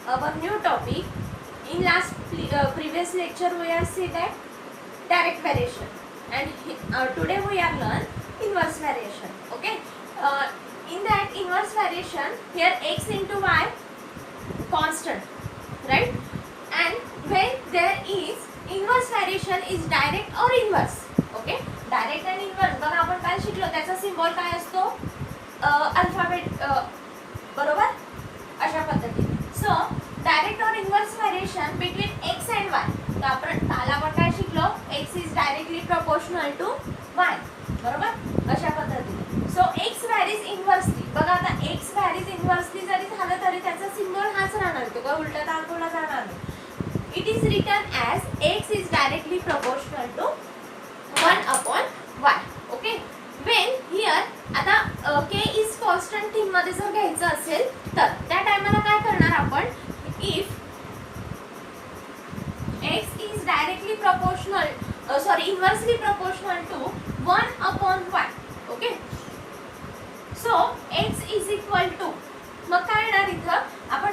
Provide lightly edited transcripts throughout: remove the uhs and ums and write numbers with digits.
our new topic. In last previous lecture we have seen that direct variation, and today we are learn inverse variation. Okay, in that inverse variation, here x into y constant, right? And when there is inverse variation is direct or inverse. Okay, direct and inverse बघा आपण काय शिकलो, त्याचा symbol काय असतो, alphabet, बरोबर, अशा पद्धतीने. So direct or inverse variation between x and y. तर आपण काय शिकलो, x is directly proportional to y, बरोबर, अशा पद्धतीने. So x varies inversely. बघा आता x व्हॅरीज इनवर्सली जरी झालं तरी त्याचा सिम्बॉल हाच राहणार, तो काय उलटा दाखवला जाणार नाही. It is written as x is directly proportional to 1/y. Okay, when here आता k इज कॉन्स्टंट थीम मध्ये जर घ्यायचं असेल तर त्या टाइमला काय करणार आपण, if x is directly proportional inversely proportional to 1/y. Okay, so x is equal to, मग काय येणार इथं आपण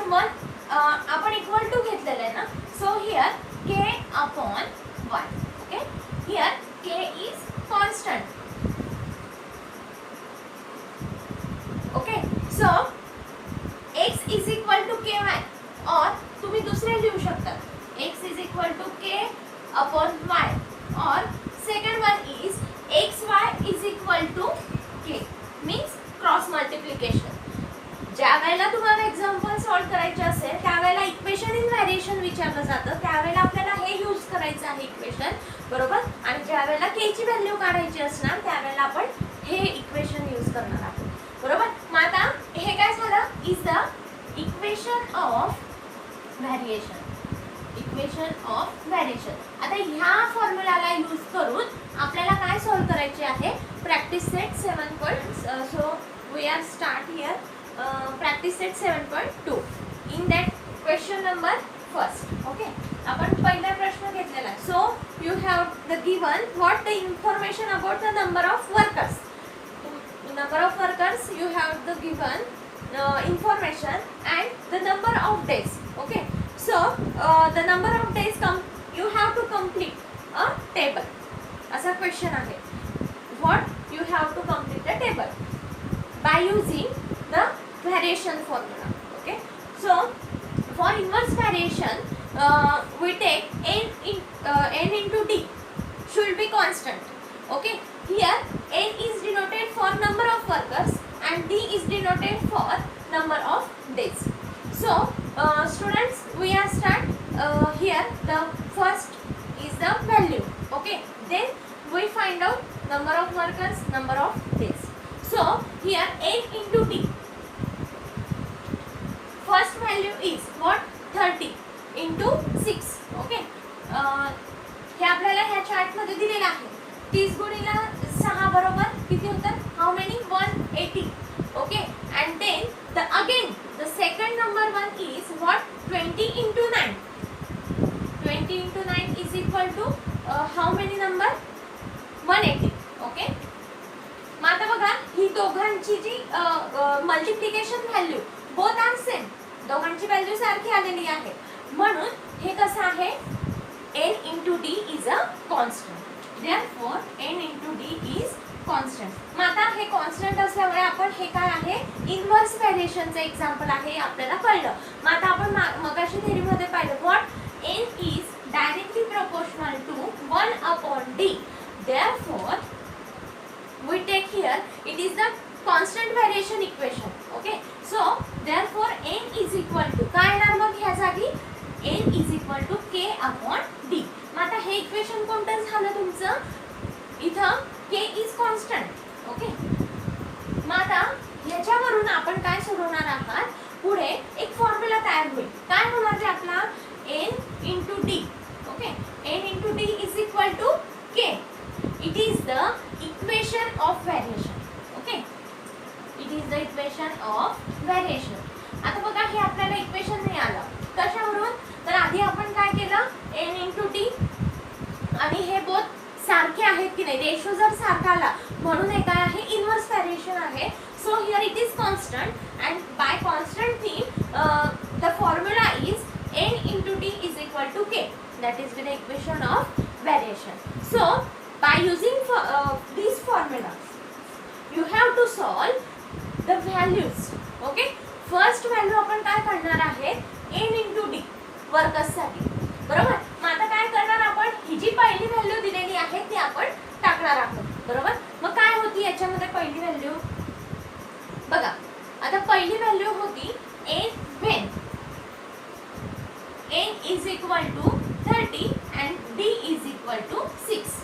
आपण इक्वल टू घेतलेलं आहे ना. So here k/y. Okay, here k is constant. Okay, so x is equal to ky, और तुम्ही दुसरे लिहू शकता, x is equal to k/y, और second one is xy is equal to k, means cross multiplication. ज्या वेळेला तुम्हाला example solve करायचे असेल त्यावेळेला इक्वेशन इन व्हेरिएशन विचारलं जातं, त्यावेळेला आपल्याला हे यूज करायचं आहे इक्वेशन, बरोबर. आणि ज्या वेळेला k ची व्हॅल्यू काढायची असणार त्यावेळेला आपण हे इक्वेशन यूज करणार आहोत, बरोबर. मग आता हे काय झालं, is the equation of variation. Equation of variation. आता ह्या फॉर्म्युलाला यूज करून आपल्याला काय सॉल्व करायचे आहे, practice set 7. So we are start here practice set 7.2. in that question number first. okay, आपण पहिला प्रश्न घेतलेला आहे. so you have the given what the information about the number of workers. number of workers you have the given information and the number of days. okay, so the number of days you have to complete a table. असा question आहे. what you have to complete the table by using the variation formula. okay, so for inverse variation we take n into d should be constant. okay, here n is denoted for number of workers and d is denoted for number of days. so students, we are start here. The first is the value. okay, then we find out number of workers, number of days. so here n into d, first value is what, 30 into 6. okay, हे आपल्याला ह्या chart मध्ये दिलेलं आहे. 30 गुणिले 6 बरोबर किती होतं, how many, 180. okay, and then the second number one is what, 20 into 9. 20 into 9 is equal to how many number, 180. okay, मग आता बघा ही दोघांची जी multiplication value both are same, दोघांची व्हॅल्यू सारखी आलेली आहे, म्हणून हे कसं आहे, n into d is a constant. therefore n into d is constant. मग आता हे कॉन्स्टंट असल्यामुळे आपण हे काय आहे, इनवर्स व्हेरिएशनचं एक्झाम्पल आहे हे आपल्याला कळलं. मग आता आपण मगाशी थेरीमध्ये पाहिलं, what, n is directly proportional to 1/d. therefore we take here it is the constant variation equation. okay, so therefore n is equal to काय येणार मग ह्या जागी, n is equal to k/d. मग आता हे इक्वेशन कोणतं झालं तुमचं, इथं k is constant. okay, मग आता ह्याच्यावरून आपण काय सोडवणार आहात, पुढे एक फॉर्म्युला तयार होईल. काय होणार ते आपला, n into d. okay, n into d is equal to k. it is the equation of variation. okay, it is the equation of variation. आता बघा हे आपल्याला इक्वेशन नाही आलं, कशावरून, तर आधी आपण काय केलं, n into d, आणि हे बोथ सारखे आहेत की नाही, रेशो जर सारखा आला म्हणून हे काय आहे, इनवर्स व्हेरिएशन आहे. So here it is constant, and by constant theme the formula is that is with the equation of variation. So by using these formulas you have to solve the values. Okay, first value आपण काय करणार आहे n × d वर्कर्ससाठी, बरोबर. मग आता काय करणार आपण, ही जी पहिली व्हॅल्यू दिलेली आहे ती आपण टाकणार आहोत, बरोबर. मग काय होती याच्यामध्ये पहिली व्हॅल्यू बघा. आता पहिली व्हॅल्यू होती n when n is equal to 30 and d is equal to 6.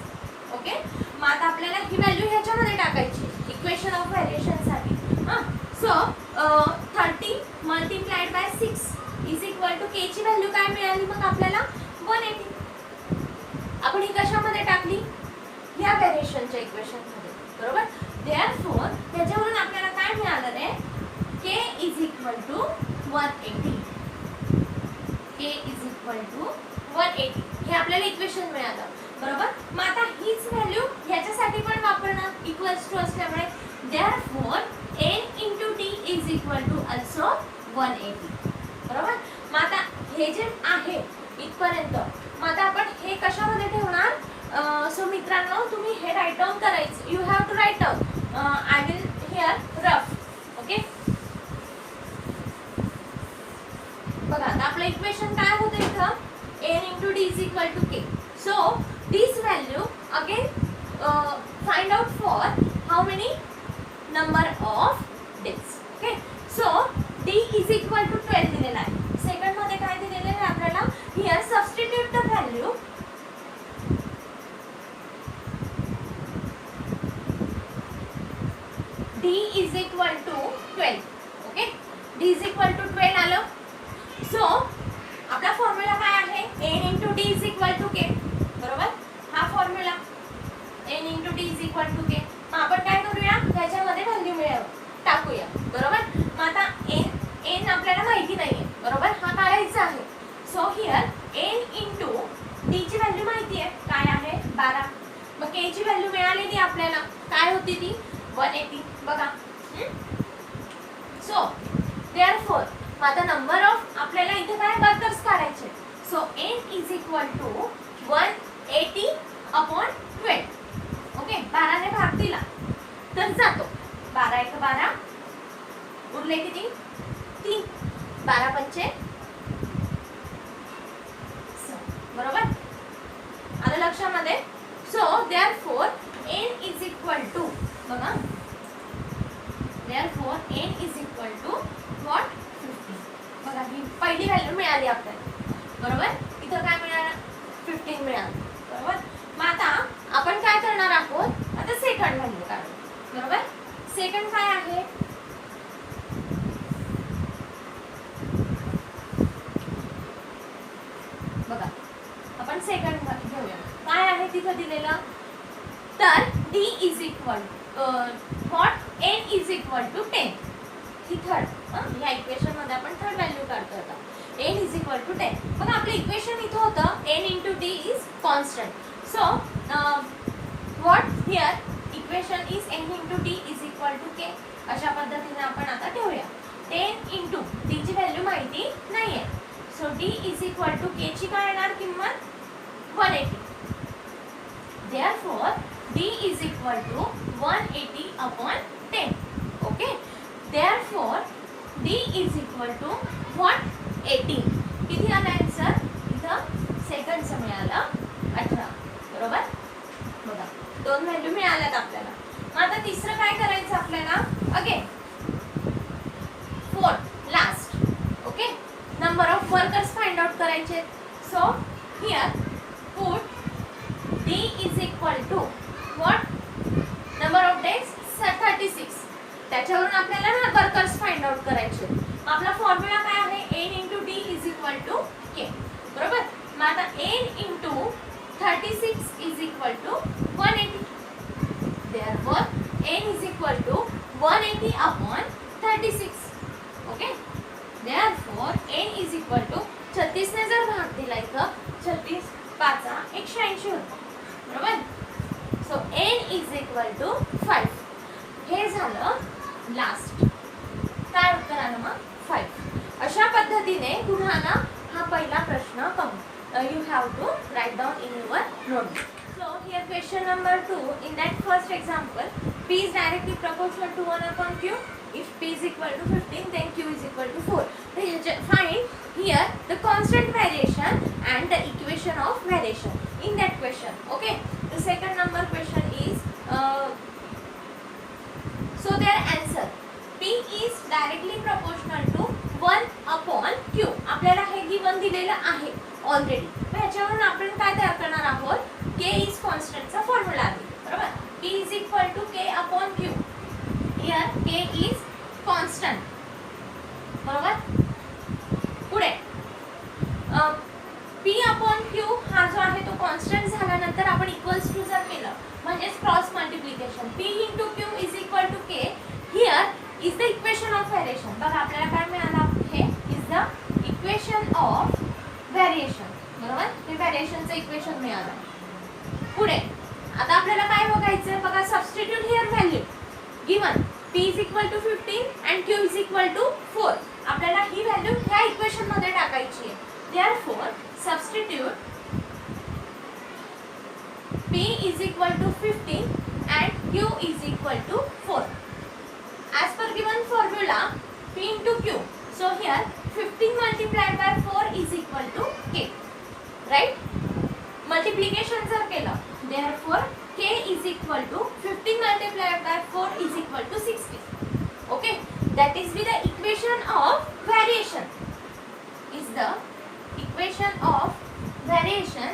Okay, मग आता आपल्याला ही व्हॅल्यू ह्याच्यामध्ये टाकायची इक्वेशन ऑफ व्हेरिएशन साठी. So 30 multiplied by 6 is equal to K ची व्हॅल्यू काय मिळाली मग आपल्याला 180. आपण ही कशामध्ये टाकली, या व्हेरिएशनच्या इक्वेशन मध्ये, बरोबर. देअरफॉर त्याच्यावरून आपल्याला काय मिळालं रे, K is equal to 180. K is equal to 180 हे आपल्याला इक्वेशन मिळालं, बरोबर. मग आता हीच व्हॅल्यू ह्याच्यासाठी पण वापरणार इक्वल्स टू असल्यामुळे. Therefore n × d is equal to also 180, बरोबर. मग आता हे जे आहे इथपर्यंत, मग आता आपण हे कशामध्ये ठेवणार. सो मित्रांनो तुम्ही हे राईट डाऊन करायचं, you have to write down. I will here rough. Okay, बघा आता आपलं इक्वेशन काय होतं इथं, n × d is equal to k. So this value again find out for how many number of days. Okay, so d is equal to 12 दिलेला आहे. Second मध्ये काय दिलेलं आहे आपल्याला, here substitute the value. d is equal to 12. Okay, d is equal to 12 आलं. So आपला formula काय आहे, n × d is equal to k, बरोबर. हा formula n × d is equal to k. मग आपण काय करूया, त्याच्यामध्ये व्हॅल्यू मिळवू टाकूया, बरोबर. मग आता n आपल्याला माहिती नाहीये, बरोबर, हा काढायचा आहे. सो हिअर n × d ची व्हॅल्यू माहिती आहे काय आहे 12. मग k ची व्हॅल्यू मिळालेली आपल्याला काय होती ती 180, बघा. सो देअरफॉर मग आता नंबर ऑफ आपल्याला इथे काय वर्कर्स काढायचे. So n is equal to 180 upon 12. Okay, 12 ने भाग दिला तर जातो 12 × 12 उरले किती 3, 12 × 5 बरोबर, आलं लक्षामध्ये. So therefore n is equal to, बघा, therefore n is equal to what 50. बघा ही पहिली व्हॅल्यू मिळाली आपल्याला, बरोबर. इथं काय मिळालं 15 मिळालं, बरोबर. मग आता आपण काय करणार आहोत, आता सेकंड व्हॅल्यू काढू, बरोबर. सेकंड काय आहे, बघा आपण सेकंड घेऊया. काय आहे तिथं दिलेलं, तर d is equal what n is equal to 10. ही थर्ड, या इक्वेशन मध्ये आपण थर्ड व्हॅल्यू काढतो आता, n इज इक्वल टू 10. बघा आपलं इक्वेशन इथं होतं n × d is constant. So what here equation is n × d is equal to k. अशा पद्धतीने आपण आता ठेवूया. 10 × d ची व्हॅल्यू माहिती नाहीये. So d is equal to k ची काय येणार किंमत 180. Therefore d is equal to 180 upon 10. Okay, therefore d is equal to what 18. किती आला आन्सर इथं, सेकंडचं मिळालं 18, बरोबर. बघा दोन व्हॅल्यू मिळाल्यात आपल्याला. मग आता तिसरं काय करायचं आपल्याला, again fourth last. Okay, number of workers find out करायचे. So here put d is equal to what number of days 36. त्याच्यावरून आपल्याला ना वर्कर्स फाइंड आउट करायचे. आपला फॉर्म्युला काय आहे, n × d is equal to k, बरोबर. मग आता n × 36 is equal to 180. Therefore n is equal to 180 upon 36. Okay, therefore n is equal to 36 ने जर भाग दिला इथं 36 5 180 होतं, बरोबर. So n is equal to 5. हे झालं लास्ट. काय उत्तर आलं मग 5. अशा पद्धतीने तुम्हाला हा पहिला प्रश्न you have to write down in your notebook. So here question number 2. In that first example, P is directly proportional to 1 upon Q. If P is equal to 15, then Q is equal to 4. Find here the constant variation and the equation of variation in that question. Okay. The second number question is so their answer P is directly proportional to 1 upon Q. आपल्याला हे given दिलेलं आहे already. मग याच्यावरून आपण काय तयार करणार आहोत? K is constant चा फॉर्म्युला आहे. बरोबर? P is equal to K upon Q. Here K is constant. बरोबर? पुढे P upon Q हा जो आहे तो कॉन्स्टंट झाल्यानंतर आपण इक्वल्स टू जर केलं म्हणजेच cross multiplication P into Q is equal to K. Here is the equation of variation. बघा आपल्याला काय मिळालं? हे is the equation of variation. बरोबर? हे व्हेरिएशनचं इक्वेशन मिळालं. पुढे आता आपल्याला काय बघायचं? बघा substitute here value given P is equal to 15 and Q is equal to 4. आपल्याला ही व्हॅल्यू ह्या इक्वेशन मध्ये टाकायची आहे. Therefore substitute P is equal to 15 and Q is equal to 4. As per given formula P into Q. So here 15 multiplied by 4 is equal to K. Right? Multiplication जर केलं. Therefore K is equal to 15 multiplied by 4 is equal to 60. Okay? That is the equation of variation. Is the equation of variation.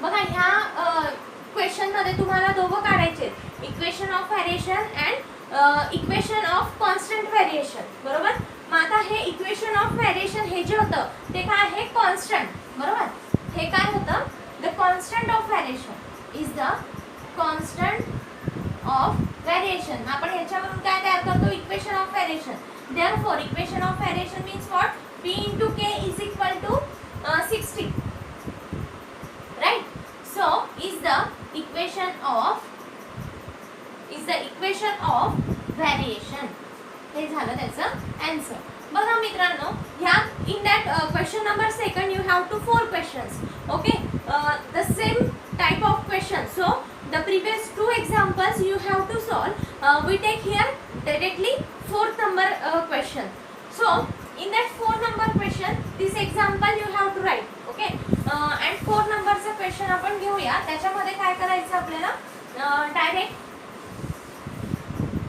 बघा ह्या question मध्ये तुम्हाला दोघं काढायचे equation of variation and equation of constant variation. बरोबर? मग आता हे इक्वेशन ऑफ व्हेरिएशन हे जे होतं ते काय आहे? कॉन्स्टंट. बरोबर? हे काय होतं? The constant of variation is the constant of variation. आपण ह्याच्यावरून काय तयार करतो? Equation of variation. Therefore equation of variation means what? P into K is equal to 60. Right? So is the equation of variation. हे झालं त्याचं answer. बघा मित्रांनो ह्या in that question number second you have to 4 questions. Okay. The same type of question. So the previous 2 examples you have to solve. We take here directly 4th number question. So in that 4 number question this example you have to write. Okay. And 4 नंबरचा question आपण घेऊया. त्याच्यामध्ये काय करायचं आपल्याला? Direct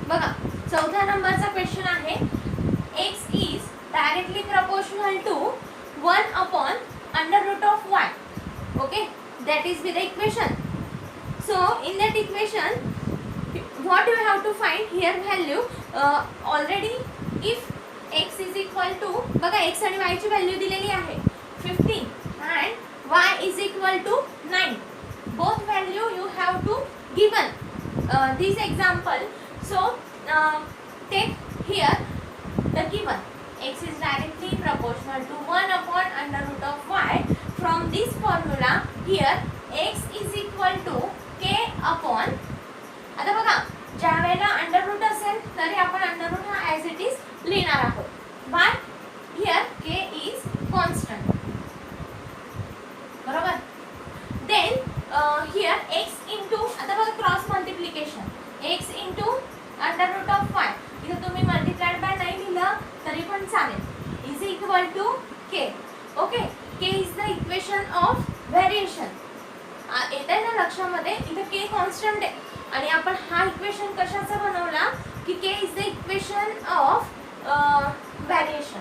बघा 14 नंबरचा question आहे x is directly proportional to 1 upon under root of y. Okay, that is with the equation. So in that equation what you have to find here value already if x is equal to बघा x आणि y ची value दिलेली आहे 15 and y is equal to 9. Both value you have to given this example. So take here the given x is directly proportional to 1 upon under root of y. From this formula here x is equal to k upon. आता बघा ज्या वेळेला under route असेल तरी आपण under route हा as it is लिहिणार आहोत. Why? Here k is constant. बरोबर? Then here x into आता बघा cross multiplication x into under root of y. इथे तुम्ही मल्टिप्लाइड बाय नाही लिहिलं तरी पण चालेल. Is equal to k. Okay. k is the equation of variation. येत आहे ना लक्षामध्ये? इथे k कॉन्स्टंट आहे आणि आपण हा इक्वेशन कशाचा बनवला की k is the equation of variation.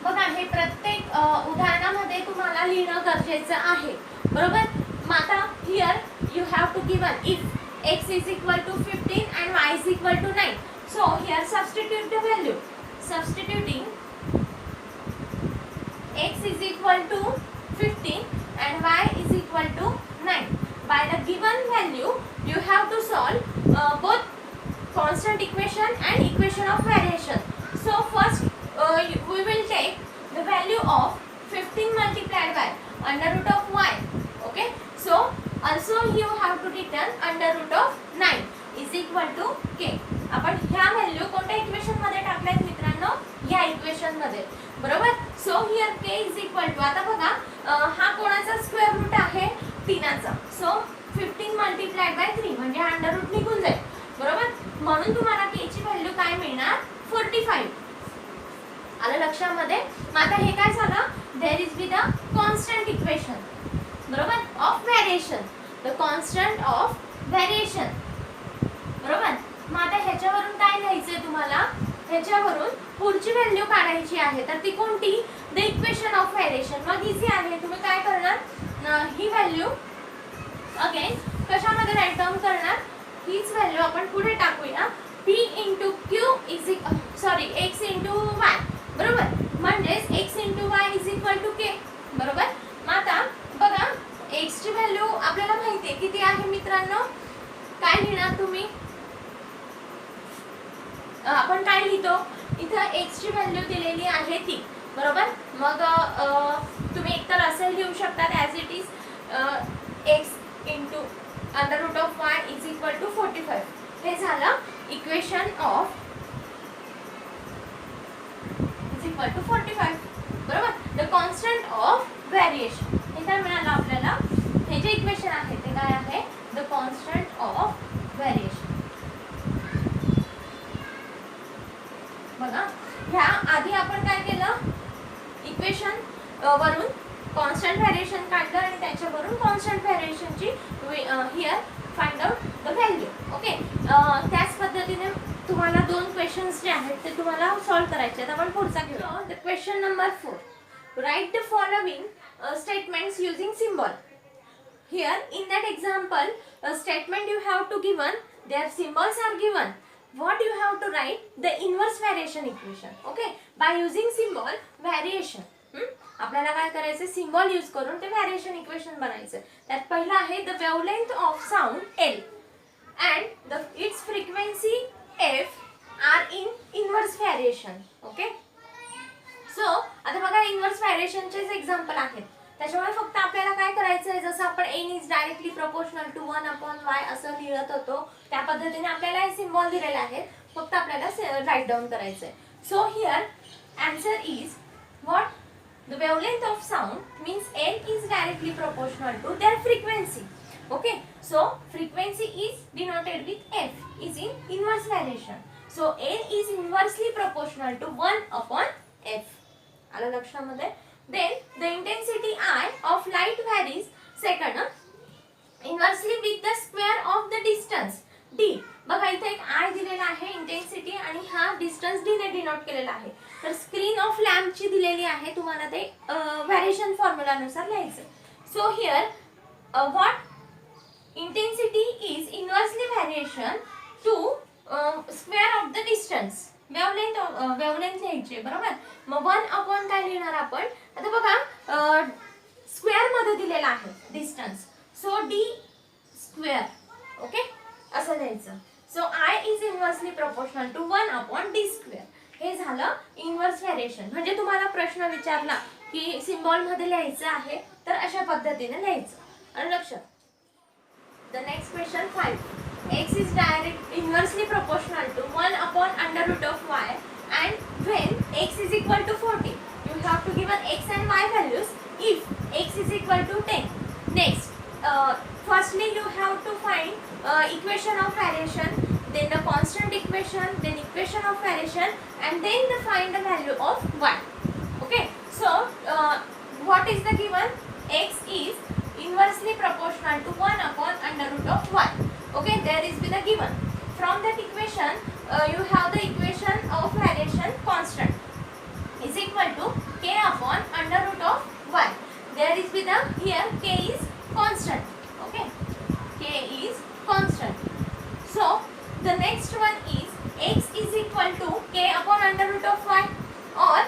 बघा हे प्रत्येक उदाहरणामध्ये तुम्हाला लिहिणं गरजेचं आहे. बरोबर? मग आता here you have to given if x is equal to 15 and y is equal to 9. So here substitute the value. Substituting x is equal to 15 and y is equal to 9. By the given value you have to solve both constant equation and equation of variation. So first we will take the value of 15 multiplied by under root of y. Okay. So also you have to return under root of 9 is equal to k. आपण ह्या value कोणत्या equation मध्ये टाकल्यात मित्रांनो, या equation मध्ये, बरोबर. So here k is equal to, आता बघा हा कोणाचा स्क्वेअर रूट आहे, 3चा. सो 15 मल्टिप्लाइड बाय 3 म्हणजे अंडर रूट निघून जाईल, बरोबर. म्हणून तुम्हाला k ची व्हॅल्यू काय मिळणार, 45. आलं लक्षामध्ये. आता हे काय झालं, there is be the constant equation, बरोबर, of variation, the constant of variation, बरोबर. मग आता ह्याच्यावरून काय लिहायचंय तुम्हाला, ह्याच्यावरून पुढची व्हॅल्यू काढायची आहे, तर ती कोणती, द इक्वेशन ऑफ व्हेरिएशन. मग इझी आहे, तुम्ही काय करणार, ही व्हॅल्यू अगेन कशामध्ये राईट डाऊन करणार, हीच व्हॅल्यू आपण पुढे टाकूया, p into q is sorry x into y, बरोबर. म्हणजेच x into y is equal to k, बरोबर. मग आता बघा x ची व्हॅल्यू आपल्याला माहिती आहे किती आहे मित्रांनो, काय लिहिणार तुम्ही, आपण काय लिहितो इथं, x ची व्हॅल्यू दिलेली आहे ती, बरोबर. मग तुम्ही एकतर असं लिहू शकता as it is x into under root of y is equal to 45. हे झालं equation of is equal to 45, बरोबर. द कॉन्स्टंट ऑफ व्हेरिएशन, हे काय मिळालं आपल्याला, हे जे इक्वेशन आहे ते काय आहे, द कॉन्स्टंट ऑफ व्हेरिएशन. बघा ह्या आधी आपण काय केलं, इक्वेशन वरून कॉन्स्टंट व्हेरिएशन काढलं आणि त्याच्यावरून कॉन्स्टंट व्हेरिएशनची here find out the value. Okay, त्याच पद्धतीने तुम्हाला दोन क्वेश्चन्स जे आहेत ते तुम्हाला सॉल्व्ह करायचे आहेत. आपण पुढचा घेऊ. The question number 4, write the following statements using symbol. Here in that example statement you have to given, their symbols are given. What you have to write, the inverse variation equation. Okay, by using symbol variation, आपल्याला काय करायचं, symbol use करून ते variation equation बनायचं. त्यात पहिला आहे the wavelength of sound L and the its frequency F are in inverse variation. Okay, so आता बघा इन्व्हर्स व्हेरिएशनचेच एक्झाम्पल आहेत, त्याच्यामुळे फक्त आपल्याला काय करायचं आहे, जसं आपण n is directly proportional to 1/y असं लिहत होतो त्या पद्धतीने आपल्याला हे सिम्बॉल दिलेले आहेत, फक्त आपल्याला राईट डाऊन करायचं आहे. So here answer is what, the wavelength of sound means n is directly proportional to their frequency. Okay, so frequency is denoted with f is in inverse variation. So n is inversely proportional to 1/f. आलं लक्षामध्ये. Then the intensity I of light varies second inversely with the square of the distance d. बघा इथे एक I दिलेला आहे intensity आणि हा distance d ने डिनोट केलेला आहे. तर स्क्रीन ऑफ लॅम्प ची दिलेली आहे, तुम्हाला ते व्हेरिएशन फॉर्म्युला नुसार लिहायचं. So here what, intensity is inversely variation to square of the distance. Wavelength लिहायची, बरोबर. मग 1 काय लिहिणार आपण, आता बघा स्क्वेअर मध्ये दिलेला आहे distance, so d square. Okay, असं लिहायचं. So I is inversely proportional to 1/d square. हे झालं इन्व्हर्स व्हेरिएशन. म्हणजे तुम्हाला प्रश्न विचारला की सिम्बॉल मध्ये लिहायचं आहे तर अशा पद्धतीने लिहायचं. आणि लक्षात. The next question 5, x is direct inversely proportional to 1/under root of y, and when x is equal to 40 you have to given x and y values if x is equal to 10. Next firstly you have to find equation of variation, then the constant equation, then equation of variation, and then the find the value of y. Okay, so what is the given, x is inversely proportional to 1/under root of y. Okay, there is the given. From that equation you have the equation of variation constant is equal to k upon under root of y. There is the here k is constant. Okay, k is constant. So the next one is x is equal to k upon under root of y. और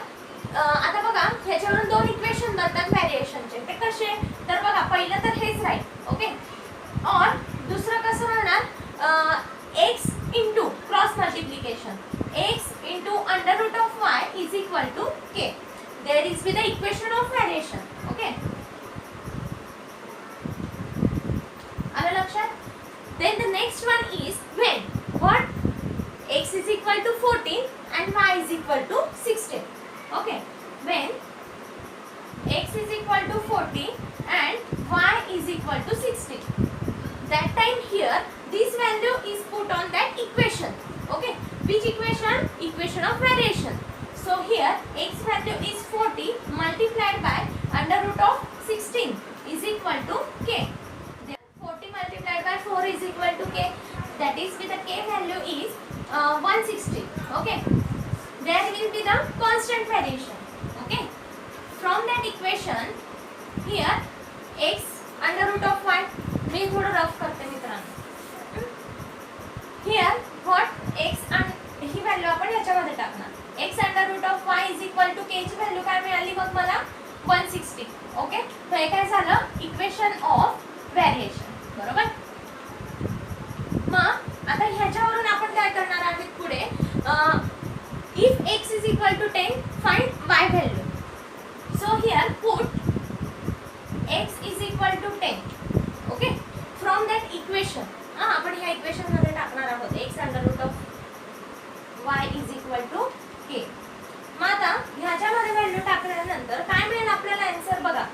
आता बघा ह्याच्यावरून दोन equation बनतात व्हेरिएशनचे. ते कसे, तर बघा पहिलं तर हेच राहील. ओके, और दुसरं कसं राहणार, x into cross multiplication x into under root of y is equal to k. There is with the equation of variation. Okay, आलं लक्षात. Then the next one is when what, x is equal to 14 and y is equal to 16. Okay, when x is equal to 14 and y is equal to 16, that time here this value is put on that equation. Okay, which equation? Equation of variation. So here x value is 40 multiplied by under root of 16 is equal to k. 40 multiplied by 4 is equal to k. That is, with the k value is 160. Okay, there will be the constant variation. Okay, from that equation here x under root of y, मी थोडं rough करते मित्रांनो. Here what x and ही व्हॅल्यू आपण याच्यामध्ये टाकणार. x under root of y is equal to k ची व्हॅल्यू काय मिळाली मग मला 160. ओके, तर हे काय झालं? Equation of variation. बरोबर. मग आता ह्याच्यावरून आपण काय करणार आहोत पुढे? If x is equal to 10 find y value. So here put x is equal to 10. Okay, from that equation आपण ह्या इक्वेशन मध्ये टाकणार आहोत x under root of y is equal to k. मग आता ह्याच्यामध्ये व्हॅल्यू टाकल्यानंतर काय मिळेल आपल्याला आन्सर बघा.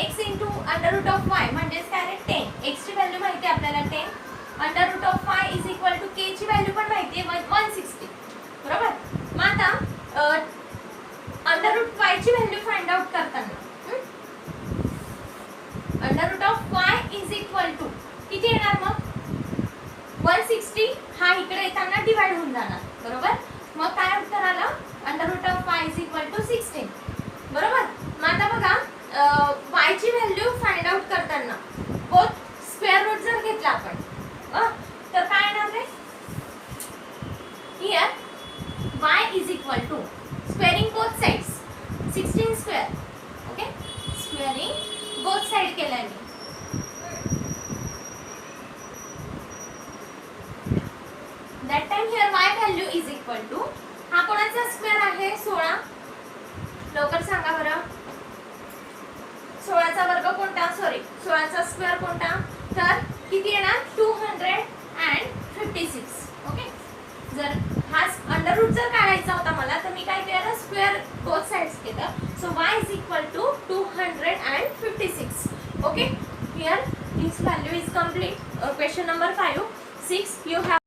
x into under root of y म्हणजेच काय रे 10. x ची व्हॅल्यू माहिती आहे आपल्याला 10. Under root of y is equal to k ची व्हॅल्यू पण माहिती आहे 160. बरोबर. मग आता अंडर रूट y ची व्हॅल्यू फाइंड आउट करताना under root of y is equal to किती येणार मग? 160 हा इकडे येताना डिवाइड होऊन जाणार. बरोबर. मग काय उत्तर आलं? Under root of y is equal to 16. बरोबर. मग आता बघा y ची व्हॅल्यू फाइंड आउट करताना बोथ स्क्वेअर रूट जर घेतला आपण तर काय येणार रे? Here y is equal to squaring both sides 16 square. Okay, squaring both side केलं मी. That time here y value is equal to हा कोणाचा स्क्वेअर आहे? 16. लवकर सांगा बरं. 16 चा वर्ग कोणता? सॉरी, 16 चा स्क्वेअर कोणता? तर किती येणार? 256. ओके, जर हा अंडर रूट जर काढायचा होता मला तर मी काय केलं? स्क्वेअर बोथ साइड्स केलं. So y is equal to 256. Okay, here this value is complete. Question number 5, 6 you have